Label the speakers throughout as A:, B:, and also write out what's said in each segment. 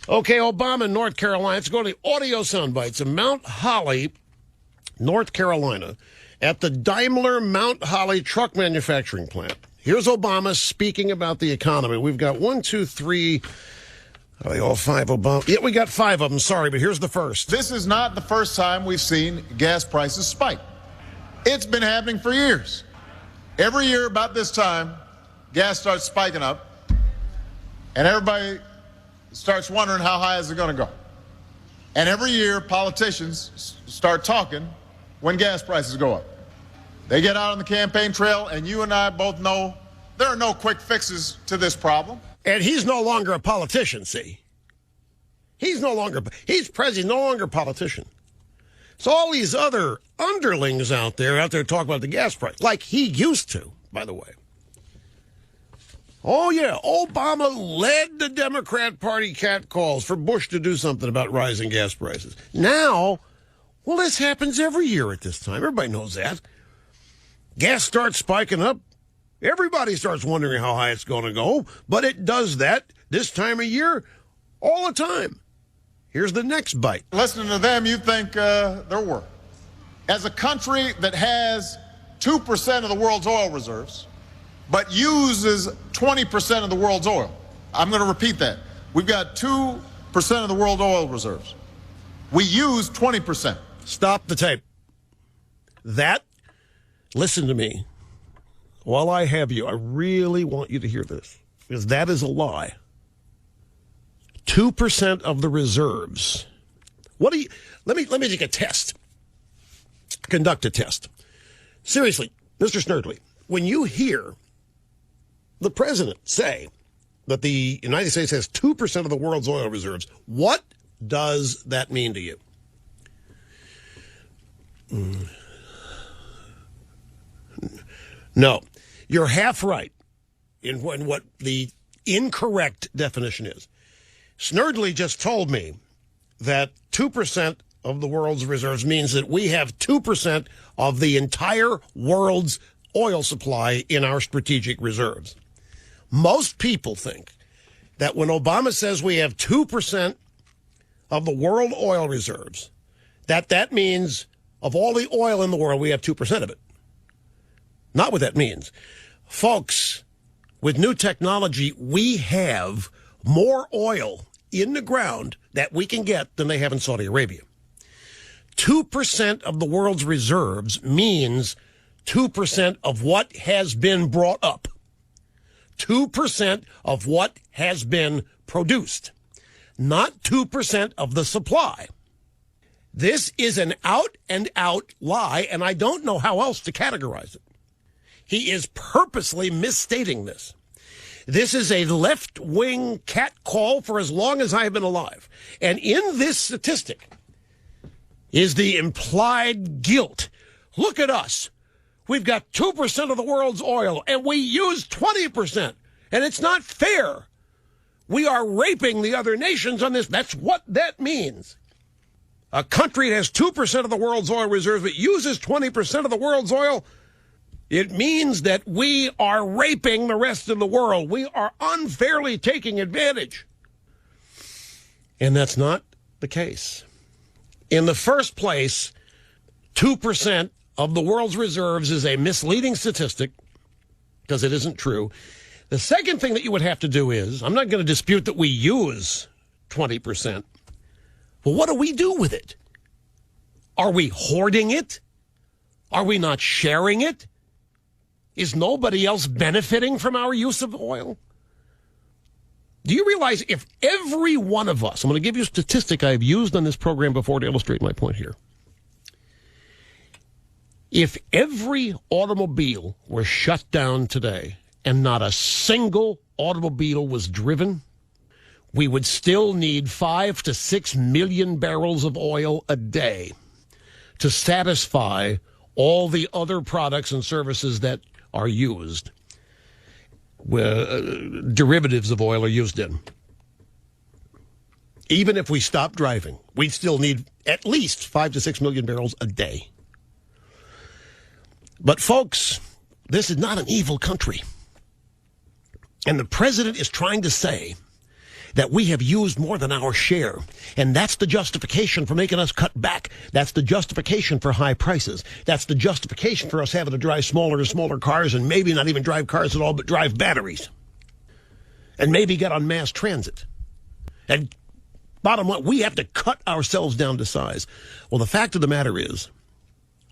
A: Okay, Obama in North Carolina. Let's go to the audio sound bites of Mount Holly, North Carolina, at the Daimler Mount Holly truck manufacturing plant. Here's Obama speaking about the economy. We've got 1, 2, 3. Are they all 5 Obama? Yeah, we got 5 of them. Sorry, but here's the first.
B: This is not the first time we've seen gas prices spike. It's been happening for years. Every year about this time, gas starts spiking up, and everybody starts wondering how high is it going to go. And every year, politicians start talking when gas prices go up. They get out on the campaign trail, and you and I both know there are no quick fixes to this problem.
A: And he's no longer a politician, see? He's president, no longer a politician. So all these other underlings out there talking about the gas price, like he used to, by the way. Oh, yeah, Obama led the Democrat Party catcalls for Bush to do something about rising gas prices. Now, well, this happens every year at this time. Everybody knows that. Gas starts spiking up. Everybody starts wondering how high it's going to go, but it does that this time of year all the time. Here's the next bite.
B: Listening to them, you think they're worth. As a country that has 2% of the world's oil reserves, but uses 20% of the world's oil. I'm going to repeat that. We've got 2% of the world oil reserves. We use 20%.
A: Stop the tape. Listen to me. While I have you, I really want you to hear this, because that is a lie. 2% of the reserves. Let me take a test. Conduct a test. Seriously, Mr. Snerdley, when you hear the president say that the United States has 2% of the world's oil reserves, what does that mean to you? No, you're half right in what the incorrect definition is. Snerdley just told me that 2% of the world's reserves means that we have 2% of the entire world's oil supply in our strategic reserves. Most people think that when Obama says we have 2% of the world oil reserves, that means of all the oil in the world, we have 2% of it. Not what that means. Folks, with new technology, we have more oil in the ground that we can get than they have in Saudi Arabia. 2% of the world's reserves means 2% of what has been brought up. 2% of what has been produced, not 2% of the supply. This is an out-and-out lie, and I don't know how else to categorize it. He is purposely misstating this. This is a left-wing catcall for as long as I have been alive. And in this statistic is the implied guilt. Look at us. We've got 2% of the world's oil, and we use 20%. And it's not fair. We are raping the other nations on this. That's what that means. A country that has 2% of the world's oil reserves but uses 20% of the world's oil, it means that we are raping the rest of the world. We are unfairly taking advantage. And that's not the case. In the first place, 2% of the world's reserves is a misleading statistic because it isn't true. The second thing that you would have to do is, I'm not going to dispute that we use 20%. Well, what do we do with it? Are we hoarding it? Are we not sharing it? Is nobody else benefiting from our use of oil? Do you realize if every one of us, I'm going to give you a statistic I've used on this program before to illustrate my point here. If every automobile were shut down today and not a single automobile was driven, we would still need 5 to 6 million barrels of oil a day to satisfy all the other products and services that are used, derivatives of oil are used in. Even if we stop driving, we'd still need at least 5 to 6 million barrels a day. But folks, this is not an evil country. And the president is trying to say that we have used more than our share. And that's the justification for making us cut back. That's the justification for high prices. That's the justification for us having to drive smaller and smaller cars, and maybe not even drive cars at all, but drive batteries. And maybe get on mass transit. And bottom line, we have to cut ourselves down to size. Well, the fact of the matter is,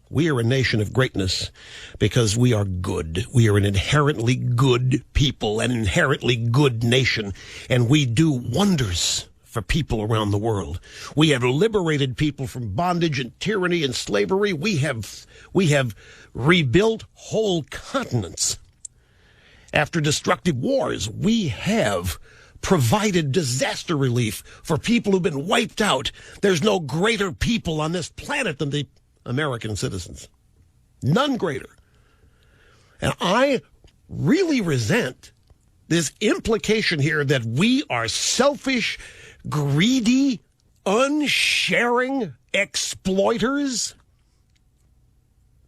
A: we are a nation of greatness because we are good. We are an inherently good people, an inherently good nation, and we do wonders for people around the world. We have liberated people from bondage and tyranny and slavery. We have rebuilt whole continents after destructive wars. We have provided disaster relief for people who've been wiped out. There's no greater people on this planet than the American citizens. None greater. And I really resent this implication here that we are selfish, greedy, unsharing exploiters.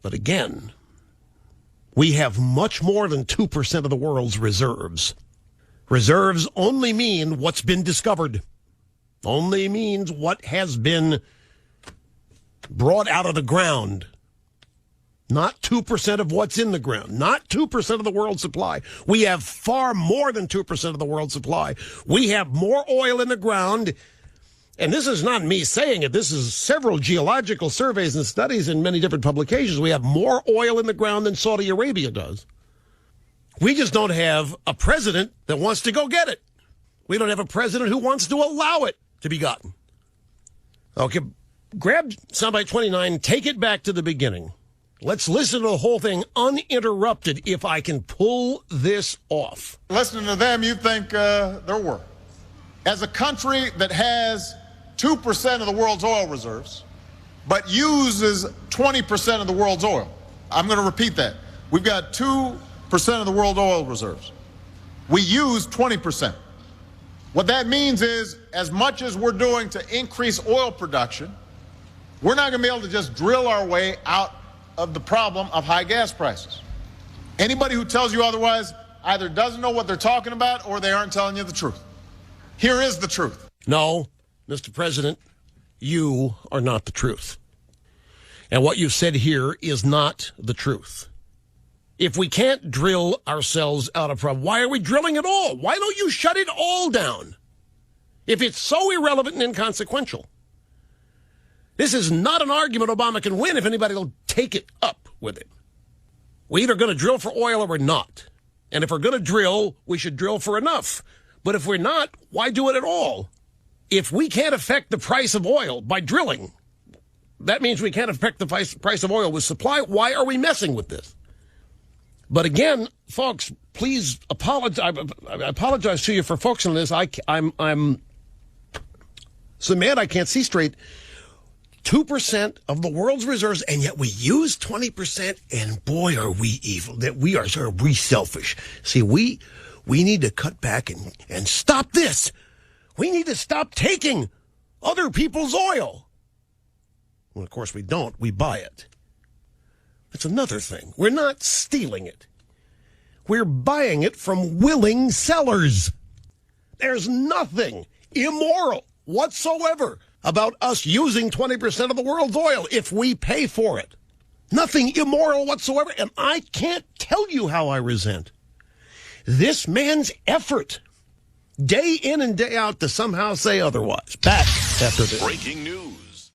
A: But again, we have much more than 2% of the world's reserves. Reserves only mean what's been discovered. Only means what has been brought out of the ground. Not 2% of what's in the ground. Not 2% of the world's supply. We have far more than 2% of the world's supply. We have more oil in the ground. And this is not me saying it. This is several geological surveys and studies in many different publications. We have more oil in the ground than Saudi Arabia does. We just don't have a president that wants to go get it. We don't have a president who wants to allow it to be gotten. Okay, grab soundbite 29, take it back to the beginning. Let's listen to the whole thing uninterrupted if I can pull this off.
B: Listening to them, you think there were. As a country that has 2% of the world's oil reserves, but uses 20% of the world's oil. I'm going to repeat that. We've got 2% of the world oil reserves. We use 20%. What that means is, as much as we're doing to increase oil production, we're not going to be able to just drill our way out of the problem of high gas prices. Anybody who tells you otherwise either doesn't know what they're talking about or they aren't telling you the truth. Here is the truth.
A: No, Mr. President, you are not the truth. And what you've said here is not the truth. If we can't drill ourselves out of problem, why are we drilling at all? Why don't you shut it all down? If it's so irrelevant and inconsequential. This is not an argument Obama can win if anybody will take it up with it. We're either going to drill for oil or we're not. And if we're going to drill, we should drill for enough. But if we're not, why do it at all? If we can't affect the price of oil by drilling, that means we can't affect the price of oil with supply. Why are we messing with this? But again, folks, please apologize. I apologize to you for focusing on this. I'm so mad I can't see straight. 2% of the world's reserves, and yet we use 20%, and boy, are we evil. That we are selfish. See, we need to cut back and stop this. We need to stop taking other people's oil. Well, of course we don't. We buy it. That's another thing. We're not stealing it. We're buying it from willing sellers. There's nothing immoral whatsoever about us using 20% of the world's oil if we pay for it. Nothing immoral whatsoever. And I can't tell you how I resent this man's effort day in and day out to somehow say otherwise. Back after this.
C: Breaking news.